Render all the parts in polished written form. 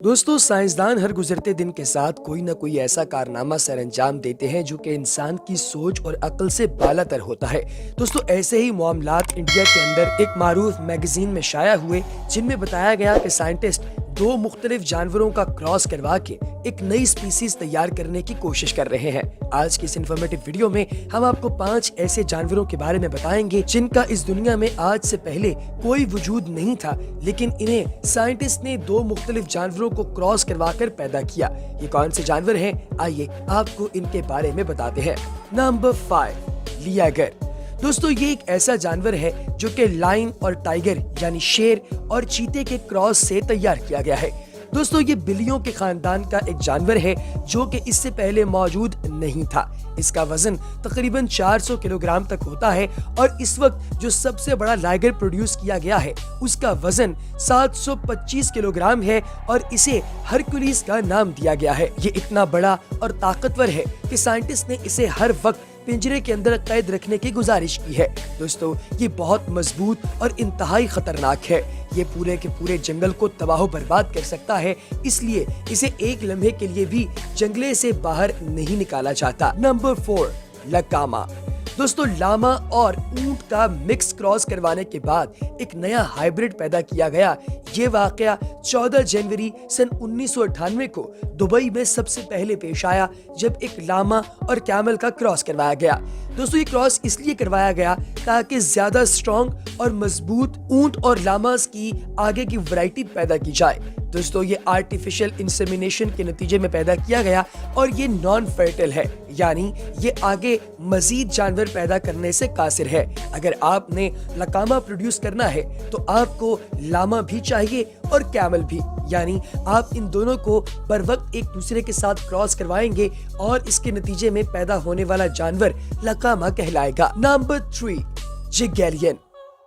दोस्तों, साइंसदान हर गुजरते दिन के साथ कोई न कोई ऐसा कारनामा सर अंजाम देते हैं जो कि इंसान की सोच और अक्ल से बालातर होता है। दोस्तों, ऐसे ही मामलात इंडिया के अंदर एक मारूफ मैगजीन में शाया हुए, जिनमें बताया गया कि साइंटिस्ट दो मुख्तलिफ जानवरों का क्रॉस करवा के एक नई स्पीसीज तैयार करने की कोशिश कर रहे हैं। आज की इस इन्फॉर्मेटिव वीडियो में हम आपको 5 ऐसे जानवरों के बारे में बताएंगे जिनका इस दुनिया में आज से पहले कोई वजूद नहीं था, लेकिन इन्हें साइंटिस्ट ने दो मुख्तलिफ जानवरों को क्रॉस करवा कर पैदा किया। ये कौन से जानवर हैं? आइए आपको इनके बारे में बताते हैं। नंबर 5, लियागर। दोस्तों, ये एक ऐसा जानवर है जो कि लायन और टाइगर यानी शेर और चीते के क्रॉस से तैयार किया गया है। दोस्तों, ये बिल्लियों के खानदान का एक जानवर है जो कि इससे पहले मौजूद नहीं था। इसका वजन तकरीबन 400 किलोग्राम तक होता है और इस वक्त जो सबसे बड़ा लाइगर प्रोड्यूस किया गया है उसका वजन 725 किलोग्राम है और इसे हरकुलिस का नाम दिया गया है। ये इतना बड़ा और ताकतवर है कि साइंटिस्ट ने इसे हर वक्त पिंजरे के अंदर कैद रखने की गुजारिश की है। दोस्तों, ये बहुत मजबूत और इंतहाई खतरनाक है। ये पूरे के पूरे जंगल को तबाह बर्बाद कर सकता है, इसलिए इसे एक लम्हे के लिए भी जंगले से बाहर नहीं निकाला जाता। नंबर 4, लकामा। दोस्तों, लामा और ऊंट का मिक्स क्रॉस करवाने के बाद एक नया हाइब्रिड पैदा किया गया। ये वाकया 14 जनवरी सन 1998 को दुबई में सबसे पहले पेश आया, जब एक लामा और कैमल का क्रॉस करवाया गया। दोस्तों, ये क्रॉस इसलिए करवाया गया ताकि ज्यादा स्ट्रॉन्ग और मजबूत ऊंट और लामास की आगे की वैरायटी पैदा की जाए। दोस्तों, ये आर्टिफिशियल इंसेमिनेशन के नतीजे में पैदा किया गया और ये नॉन फर्टाइल है, यानी ये आगे मजीद जानवर पैदा करने से कासिर है। अगर आपने लकामा प्रोड्यूस करना है तो आपको लामा भी चाहिए और कैमल भी, यानी आप इन दोनों को बर वक्त एक दूसरे के साथ क्रॉस करवाएंगे और इसके नतीजे में पैदा होने वाला जानवर लकामा कहलाएगा। नंबर 3, जगेलियन।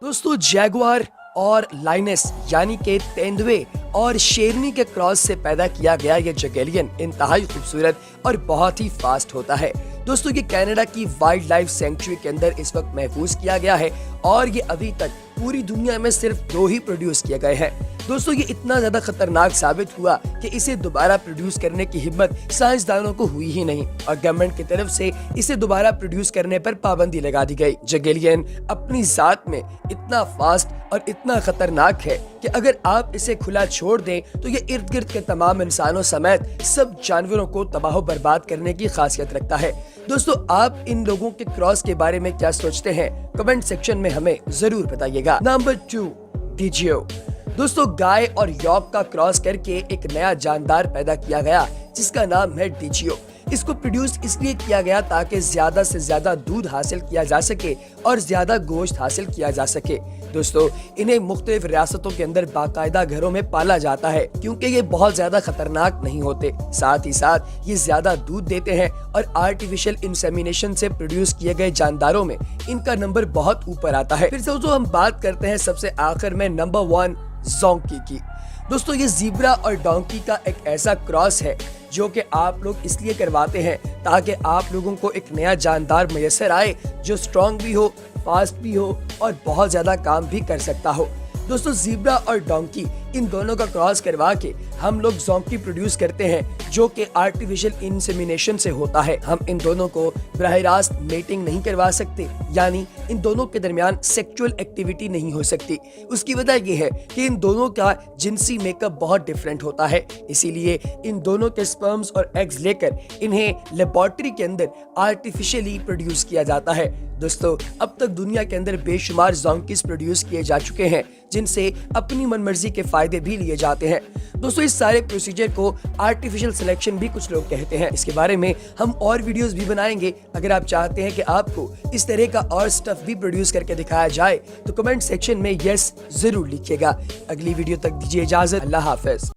दोस्तों, जैगुआर और लाइनस यानी के तेंदुए और शेरनी के क्रॉस से पैदा किया गया ये जगेलियन इंतहाई खूबसूरत और बहुत ही फास्ट होता है। दोस्तों, ये कनाडा की वाइल्ड लाइफ सेंचुरी के अंदर इस वक्त महफूज किया गया है और ये अभी तक पूरी दुनिया में सिर्फ 2 ही प्रोड्यूस किए गए हैं। दोस्तों, ये इतना ज्यादा खतरनाक साबित हुआ कि इसे दोबारा प्रोड्यूस करने की हिम्मत साइंसदानों को हुई ही नहीं और गवर्नमेंट की तरफ से इसे दोबारा प्रोड्यूस करने पर पाबंदी लगा दी गई। जगेलियन अपनी जात में इतना फास्ट और इतना खतरनाक है कि अगर आप इसे खुला छोड़ दें तो ये इर्द गिर्द के तमाम इंसानों समेत सब जानवरों को तबाह बर्बाद करने की खासियत रखता है। दोस्तों, आप इन लोगों के क्रॉस के बारे में क्या सोचते हैं? कमेंट सेक्शन में हमें जरूर बताइएगा। नंबर 2, डिजियो। दोस्तों, गाय और यॉक का क्रॉस करके एक नया जानदार पैदा किया गया जिसका नाम है डिजियो। इसको प्रोड्यूस इसलिए किया गया ताकि ज्यादा से ज्यादा दूध हासिल किया जा सके और ज्यादा गोश्त हासिल किया जा सके। दोस्तों, इन्हें मुख्तलिफ रियासतों के अंदर बाकायदा घरों में पाला जाता है क्योंकि ये बहुत ज्यादा खतरनाक नहीं होते, साथ ही साथ ये ज्यादा दूध देते हैं और आर्टिफिशियल इंसेमिनेशन से प्रोड्यूस किए गए जानदारों में इनका नंबर बहुत ऊपर आता है। फिर दोस्तों, हम बात करते हैं सबसे आखिर में नंबर 1, जोंकी की। दोस्तों, ये ज़ीब्रा और डोंकी का एक ऐसा क्रॉस है जो कि आप लोग इसलिए करवाते हैं ताकि आप लोगों को एक नया जानदार मैसर आए जो स्ट्रॉन्ग भी हो, फास्ट भी हो और बहुत ज्यादा काम भी कर सकता हो। दोस्तों, ज़ीब्रा और डोंकी इन दोनों का क्रॉस करवा के हम लोग जोंकी प्रोड्यूस करते हैं जो कि आर्टिफिशियल इंसेमिनेशन से होता है। हम इन दोनों को बराह रास्त मेटिंग नहीं करवा सकते, यानी इन दोनों के दरमियान सेक्सुअल एक्टिविटी नहीं हो सकती। उसकी वजह यह है कि इन दोनों का जिनसी मेकअप बहुत डिफरेंट होता है, इसीलिए इन दोनों के स्पर्म्स और एग्स लेकर इन्हें लेबोरेटरी के अंदर आर्टिफिशियली प्रोड्यूस किया जाता है। दोस्तों, अब तक दुनिया के अंदर बेशुमार जोंकीज प्रोड्यूस किए जा चुके हैं जिनसे अपनी मनमर्जी के फायदे भी लिए जाते हैं। दोस्तों, इस सारे प्रोसीजर को आर्टिफिशियल सिलेक्शन भी कुछ लोग कहते हैं। इसके बारे में हम और वीडियोस भी बनाएंगे। अगर आप चाहते हैं कि आपको इस तरह का और स्टफ भी प्रोड्यूस करके दिखाया जाए तो कमेंट सेक्शन में यस जरूर लिखिएगा। अगली वीडियो तक दीजिए इजाजत। अल्लाह हाफिज।